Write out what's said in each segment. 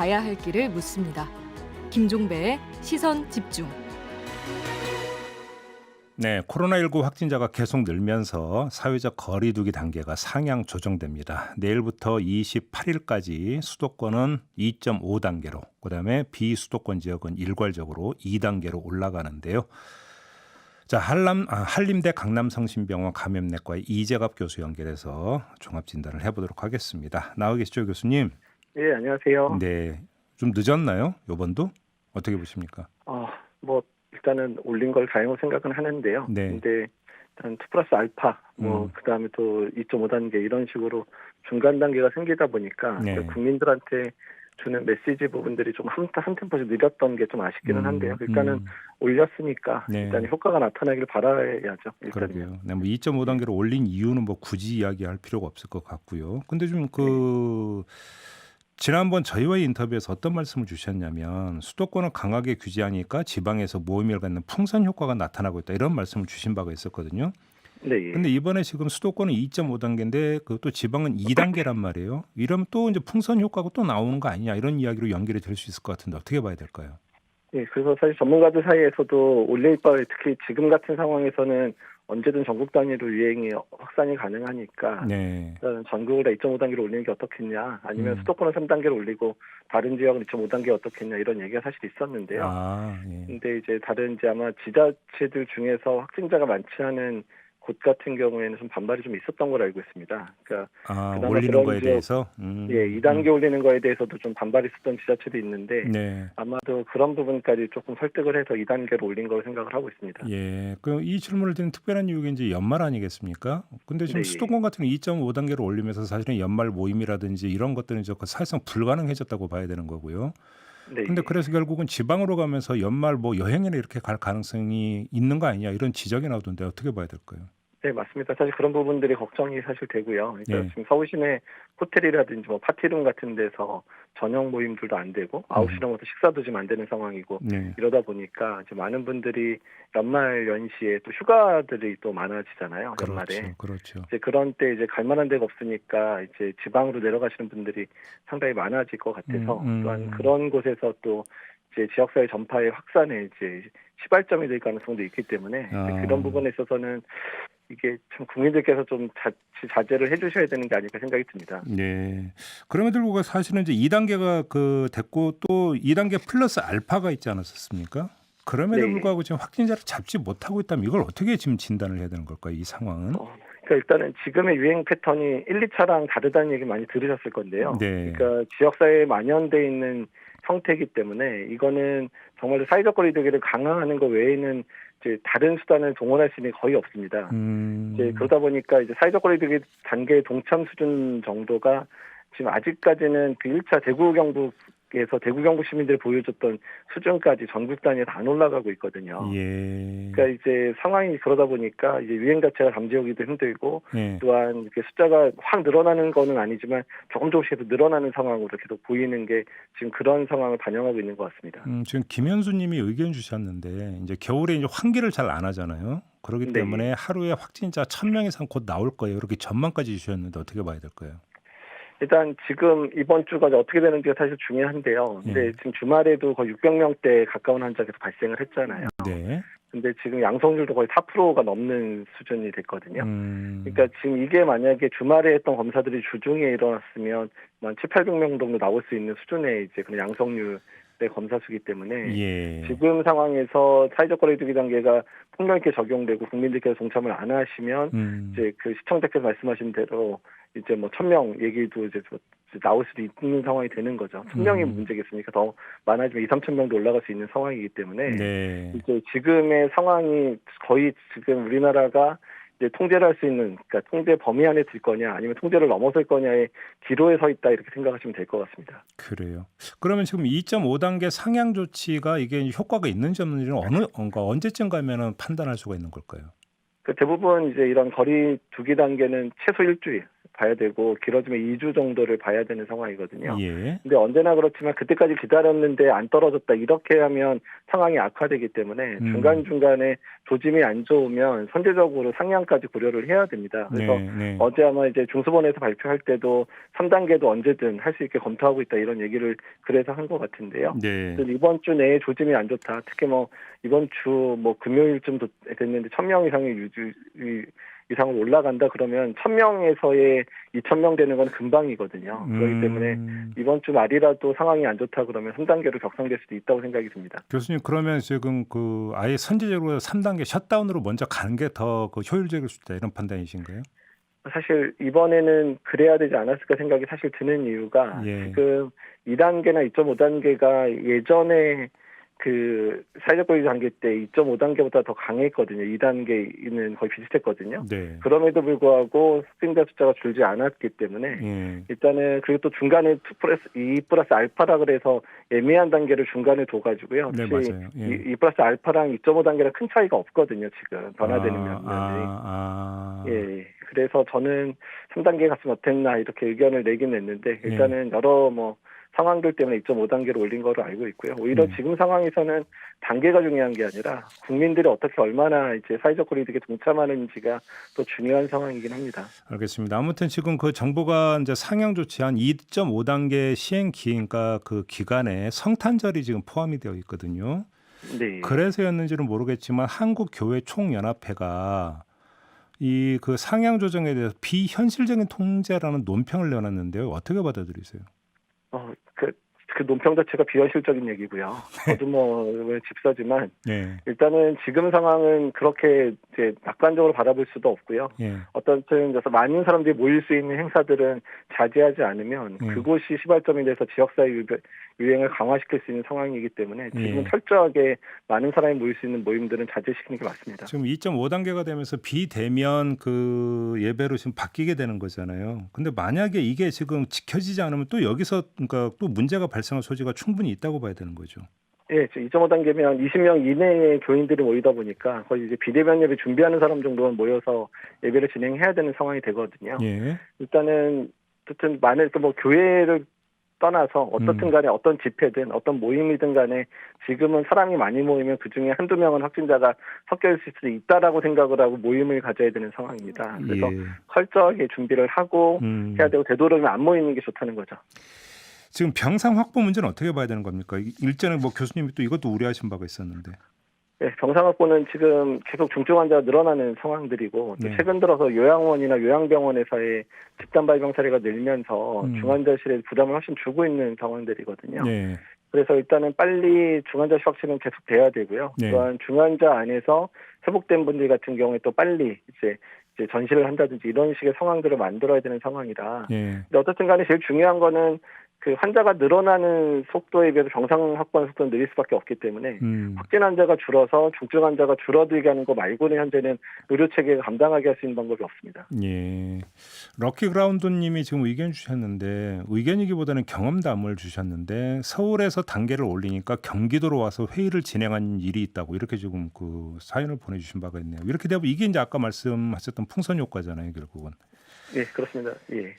가야 할 길을 묻습니다. 김종배의 시선 집중. 네, 코로나19 확진자가 계속 늘면서 사회적 거리 두기 단계가 상향 조정됩니다. 내일부터 28일까지 수도권은 2.5단계로, 그다음에 비수도권 지역은 일괄적으로 2단계로 올라가는데요. 자, 한림대 강남성심병원 감염내과의 이재갑 교수 연결해서 종합 진단을 해보도록 하겠습니다. 나와 계시죠, 교수님? 네, 안녕하세요. 네, 좀 늦었나요? 요번도 어떻게 보십니까? 일단은 올린 걸 다행으로 생각은 하는데요. 네. 근데 일단 2 플러스 알파, 그다음에 또 2.5단계 이런 식으로 중간 단계가 생기다 보니까 네. 국민들한테 주는 메시지 부분들이 좀 한 템포씩 느렸던 게 좀 아쉽기는 한데요. 일단은 올렸으니까 네. 일단 효과가 나타나길 바라야죠. 그러게요. 네, 2.5단계로 올린 이유는 굳이 이야기할 필요가 없을 것 같고요. 근데 좀 지난번 저희와의 인터뷰에서 어떤 말씀을 주셨냐면 수도권을 강하게 규제하니까 지방에서 모임을 갖는 풍선 효과가 나타나고 있다, 이런 말씀을 주신 바가 있었거든요. 네. 근데 이번에 지금 수도권은 2.5단계인데 그것도 지방은 2단계란 말이에요. 이러면 또 이제 풍선 효과가 또 나오는 거 아니냐, 이런 이야기로 연결이 될 수 있을 것 같은데 어떻게 봐야 될까요? 네, 그래서 사실 전문가들 사이에서도 올릴 바에 특히 지금 같은 상황에서는 언제든 전국 단위로 유행이 확산이 가능하니까 네. 전국으로 2.5단계로 올리는 게 어떻겠냐, 아니면 수도권은 3단계로 올리고 다른 지역은 2.5단계 어떻겠냐, 이런 얘기가 사실 있었는데요. 예. 근데 이제 다른 이제 아마 지자체들 중에서 확진자가 많지 않은 곳 같은 경우에는 좀 반발이 좀 있었던 걸로 알고 있습니다. 그러니까 그나마 올리는 그런 거에 지역, 대해서 2단계 올리는 거에 대해서도 좀 반발이 있었던 지자체도 있는데 네. 아마도 그런 부분까지 조금 설득을 해서 2단계로 올린 걸로 생각을 하고 있습니다. 예, 이 질문을 드린 특별한 이유가 이제 연말 아니겠습니까? 근데 지금 네. 수도권 같은 2.5단계로 올리면서 사실은 연말 모임이라든지 이런 것들은 이제 사실상 불가능해졌다고 봐야 되는 거고요. 네. 근데 그래서 결국은 지방으로 가면서 연말 여행이나 이렇게 갈 가능성이 있는 거 아니냐, 이런 지적이 나오던데 어떻게 봐야 될까요? 네, 맞습니다. 사실 그런 부분들이 걱정이 사실 되고요. 그러니까 네. 지금 서울 시내 호텔이라든지 파티룸 같은 데서 저녁 모임들도 안 되고 9시 넘어서 식사도 지금 안 되는 상황이고 네. 이러다 보니까 이제 많은 분들이 연말 연시에 또 휴가들이 또 많아지잖아요. 연말에. 그렇죠. 이제 그런 때 이제 갈 만한 데가 없으니까 이제 지방으로 내려가시는 분들이 상당히 많아질 것 같아서 또한 그런 곳에서 또 이제 지역사회 전파의 확산에 이제 시발점이 될 가능성도 있기 때문에 그런 부분에 있어서는 이게 참 국민들께서 좀 자제를 해주셔야 되는 게 아닐까 생각이 듭니다. 네. 그럼에도 불구하고 사실은 이제 2단계가 됐고 또 2단계 플러스 알파가 있지 않았었습니까? 그럼에도 네. 불구하고 지금 확진자를 잡지 못하고 있다면 이걸 어떻게 지금 진단을 해야 되는 걸까요, 이 상황은? 그러니까 일단은 지금의 유행 패턴이 1, 2차랑 다르다는 얘기 많이 들으셨을 건데요. 네. 그러니까 지역사회에 만연돼 있는 형태이기 때문에 이거는 정말 사회적 거리 두기를 강화하는 것 외에는 이제 다른 수단을 동원할 수 있는 게 거의 없습니다. 이제 그러다 보니까 이제 사회적 거리 두기 단계 동참 수준 정도가 지금 아직까지는 그 1차 대구 경북에서 대구 경북 시민들이 보여줬던 수준까지 전국 단위로 안 올라가고 있거든요. 예. 그러니까 이제 상황이 그러다 보니까 이제 유행 자체가 잠재우기도 힘들고 예. 또한 이렇게 숫자가 확 늘어나는 거는 아니지만 조금씩 늘어나는 상황으로 계속 보이는 게 지금 그런 상황을 반영하고 있는 것 같습니다. 지금 김현수님이 의견 주셨는데 이제 겨울에 이제 환기를 잘 안 하잖아요. 그렇기 네. 때문에 하루에 확진자 1,000명 이상 곧 나올 거예요. 이렇게 전망까지 주셨는데 어떻게 봐야 될까요? 일단 지금 이번 주가 어떻게 되는지가 사실 중요한데요. 근데 지금 주말에도 거의 600명대 가까운 환자가 계속 발생을 했잖아요. 네. 근데 지금 양성률도 거의 4%가 넘는 수준이 됐거든요. 그러니까 지금 이게 만약에 주말에 했던 검사들이 주중에 일어났으면 한 700~800명 정도 나올 수 있는 수준의 이제 그런 양성률의 검사 수기 때문에 예. 지금 상황에서 사회적 거리 두기 단계가 폭력 있게 적용되고 국민들께서 동참을 안 하시면 이제 그 시청자께서 말씀하신 대로 이제 1,000명 얘기도 이제 나올 수도 있는 상황이 되는 거죠. 1,000명이 문제겠습니까? 더 많아지면 2~3,000명도 올라갈 수 있는 상황이기 때문에 네. 이제 지금의 상황이 거의 지금 우리나라가 이제 통제를 할 수 있는, 그러니까 통제 범위 안에 들 거냐 아니면 통제를 넘어설 거냐의 기로에 서 있다, 이렇게 생각하시면 될 것 같습니다. 그래요. 그러면 지금 2.5단계 상향 조치가 이게 효과가 있는지 없는지는 언제쯤 가면은 판단할 수가 있는 걸까요? 대부분 이제 이런 거리 두기 단계는 최소 일주일, 봐야 되고 길어지면 2주 정도를 봐야 되는 상황이거든요. 예. 근데 언제나 그렇지만 그때까지 기다렸는데 안 떨어졌다 이렇게 하면 상황이 악화되기 때문에 중간중간에 조짐이 안 좋으면 선제적으로 상향까지 고려를 해야 됩니다. 그래서 어제 아마 이제 중수본에서 발표할 때도 3단계도 언제든 할 수 있게 검토하고 있다 이런 얘기를 그래서 한 것 같은데요. 네. 이번 주 내에 조짐이 안 좋다. 특히 뭐 이번 주 뭐 금요일쯤 됐는데 1,000명 이상으로 올라간다 그러면 1,000명에서의 2,000명 되는 건 금방이거든요. 그렇기 때문에 이번 주 말이라도 상황이 안 좋다 그러면 3단계로 격상될 수도 있다고 생각이 듭니다. 교수님 그러면 지금 그 아예 선제적으로 3단계 셧다운으로 먼저 가는 게 더 그 효율적일 수 있다 이런 판단이신가요? 사실 이번에는 그래야 되지 않았을까 생각이 사실 드는 이유가 지금 2단계나 2.5단계가 예전에 그 사회적 거리 단계 때 2.5단계보다 더 강했거든요. 2단계는 거의 비슷했거든요. 네. 그럼에도 불구하고 확진자 숫자가 줄지 않았기 때문에 일단은 그리고 또 중간에 2 플러스 알파라 그래서 애매한 단계를 중간에 둬가지고요. 네, 맞아요. 2 플러스 알파랑 2.5단계랑 큰 차이가 없거든요. 지금 변화되는 면이. 예. 그래서 저는 3단계 갔으면 어땠나 이렇게 의견을 내긴 냈는데 일단은 여러 뭐 상황들 때문에 2.5단계로 올린 거로 알고 있고요. 오히려 지금 상황에서는 단계가 중요한 게 아니라 국민들이 어떻게 얼마나 이제 사회적 거리두기에 동참하는지가 더 중요한 상황이긴 합니다. 알겠습니다. 아무튼 지금 그 정부가 이제 상향 조치한 2.5단계 시행 기인가 그 기간에 성탄절이 지금 포함이 되어 있거든요. 네. 그래서였는지는 모르겠지만 한국교회총연합회가 이 그 상향 조정에 대해서 비현실적인 통제라는 논평을 내놨는데요. 어떻게 받아들이세요? 그 논평 자체가 비현실적인 얘기고요. 저도 뭐 집사지만 일단은 지금 상황은 그렇게 이제 낙관적으로 바라볼 수도 없고요. 어떤 데서 많은 사람들이 모일 수 있는 행사들은 자제하지 않으면 그곳이 시발점이 돼서 지역사회 유행을 강화시킬 수 있는 상황이기 때문에 지금은 철저하게 많은 사람이 모일 수 있는 모임들은 자제시키는 게 맞습니다. 지금 2.5단계가 되면서 비대면 그 예배로 지금 바뀌게 되는 거잖아요. 근데 만약에 이게 지금 지켜지지 않으면 또 여기서 그러니까 또 문제가 발생할 소지가 충분히 있다고 봐야 되는 거죠. 예, 2.5단계면 20명 이내의 교인들이 모이다 보니까 거의 이제 비대면 예배 준비하는 사람 정도는 모여서 예배를 진행해야 되는 상황이 되거든요. 일단은 어쨌든 만약 뭐 교회를 떠나서 어떻든 간에 어떤 집회든 어떤 모임이든 간에 지금은 사람이 많이 모이면 그중에 한두 명은 확진자가 섞여 있을 수도 있다라고 생각을 하고 모임을 가져야 되는 상황입니다. 그래서 철저하게 준비를 하고 해야 되고 되도록이면 안 모이는 게 좋다는 거죠. 지금 병상 확보 문제는 어떻게 봐야 되는 겁니까? 일전에 뭐 교수님이 또 이것도 우려하신 바가 있었는데. 네, 병상 확보는 지금 계속 중증 환자가 늘어나는 상황들이고 최근 들어서 요양원이나 요양병원에서의 집단 발병 사례가 늘면서 중환자실에 부담을 훨씬 주고 있는 상황들이거든요. 그래서 일단은 빨리 중환자실 확진은 계속 돼야 되고요. 또한 중환자 안에서 회복된 분들 같은 경우에 또 빨리 이제 전시를 한다든지 이런 식의 상황들을 만들어야 되는 상황이라. 근데 어쨌든 간에 제일 중요한 거는 그 환자가 늘어나는 속도에 비해서 병상 확보하는 속도는 느릴 수밖에 없기 때문에 확진 환자가 줄어서 중증 환자가 줄어들게 하는 거 말고는 현재는 의료 체계가 감당하게 할 수 있는 방법이 없습니다. 럭키 그라운드님이 지금 의견 주셨는데 의견이기보다는 경험담을 주셨는데 서울에서 단계를 올리니까 경기도로 와서 회의를 진행한 일이 있다고 이렇게 지금 그 사연을 보내주신 바가 있네요. 이렇게 되면 이게 이제 아까 말씀하셨던 풍선 효과잖아요, 결국은. 예, 그렇습니다. 예.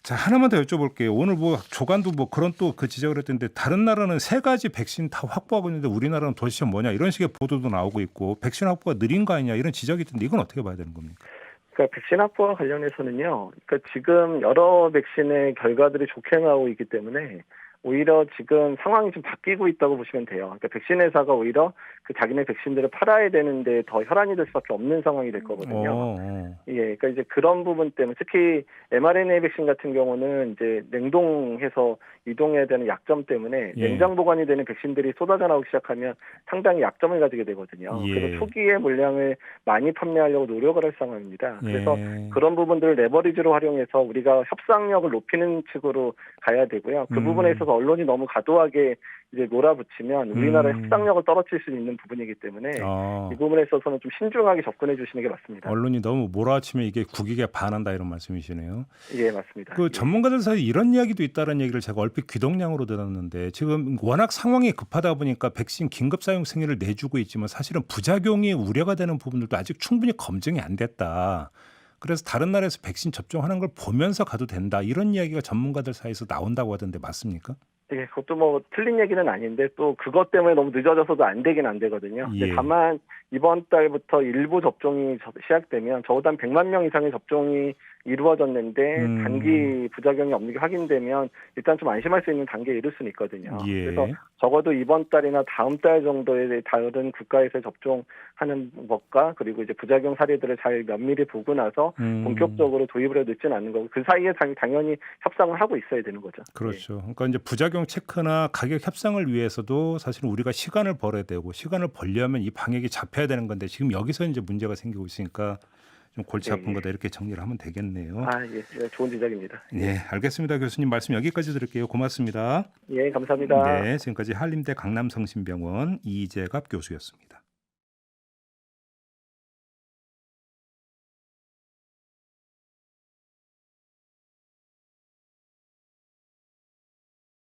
자, 하나만 더 여쭤볼게요. 오늘 뭐 조간도 뭐 그런 또 그 지적을 했던데 다른 나라는 3가지 백신 다 확보하고 있는데 우리나라는 도대체 뭐냐 이런 식의 보도도 나오고 있고 백신 확보가 느린 거 아니냐 이런 지적이 있던데 이건 어떻게 봐야 되는 겁니까? 그러니까 백신 확보와 관련해서는요. 그러니까 지금 여러 백신의 결과들이 좋게 나오고 있기 때문에 오히려 지금 상황이 좀 바뀌고 있다고 보시면 돼요. 그러니까 백신 회사가 오히려 그 자기네 백신들을 팔아야 되는데 더 혈안이 될 수밖에 없는 상황이 될 거거든요. 그러니까 이제 그런 부분 때문에 특히 mRNA 백신 같은 경우는 이제 냉동해서 이동해야 되는 약점 때문에 냉장 보관이 되는 백신들이 쏟아져 나오기 시작하면 상당히 약점을 가지게 되거든요. 그래서 초기에 물량을 많이 판매하려고 노력을 할 상황입니다. 그래서 그런 부분들을 레버리지로 활용해서 우리가 협상력을 높이는 측으로 가야 되고요. 그 부분에 있어서 언론이 너무 과도하게 이제 몰아붙이면 우리나라의 협상력을 떨어뜨릴 수 있는 부분이기 때문에 이 부분에 있어서는 좀 신중하게 접근해 주시는 게 맞습니다. 언론이 너무 몰아치면 이게 국익에 반한다 이런 말씀이시네요. 예, 맞습니다. 그 전문가들 사이에 이런 이야기도 있다는 얘기를 제가 얼핏 귀동량으로 들었는데 지금 워낙 상황이 급하다 보니까 백신 긴급 사용 승인을 내주고 있지만 사실은 부작용이 우려가 되는 부분들도 아직 충분히 검증이 안 됐다. 그래서 다른 나라에서 백신 접종하는 걸 보면서 가도 된다 이런 이야기가 전문가들 사이에서 나온다고 하던데 맞습니까? 예, 그것도 뭐 틀린 얘기는 아닌데 또 그것 때문에 너무 늦어져서도 안 되긴 안 되거든요. 예. 근데 다만 이번 달부터 일부 접종이 시작되면 적어도 한 100만 명 이상의 접종이 이루어졌는데 단기 부작용이 없는 게 확인되면 일단 좀 안심할 수 있는 단계에 이를 수는 있거든요. 예. 그래서 적어도 이번 달이나 다음 달 정도에 다른 국가에서 접종하는 것과 그리고 이제 부작용 사례들을 잘 면밀히 보고 나서 본격적으로 도입을 해 늦지는 않는 거고 그 사이에 당연히 협상을 하고 있어야 되는 거죠. 그렇죠. 그러니까 이제 부작용 체크나 가격 협상을 위해서도 사실은 우리가 시간을 벌어야 되고 시간을 벌려면 이 방역이 잡혀야 되는 건데 지금 여기서 이제 문제가 생기고 있으니까 좀 골치 아픈 거다 이렇게 정리를 하면 되겠네요. 예, 좋은 지적입니다. 네, 알겠습니다. 교수님 말씀 여기까지 드릴게요. 고맙습니다. 예, 감사합니다. 네, 지금까지 한림대 강남성심병원 이재갑 교수였습니다.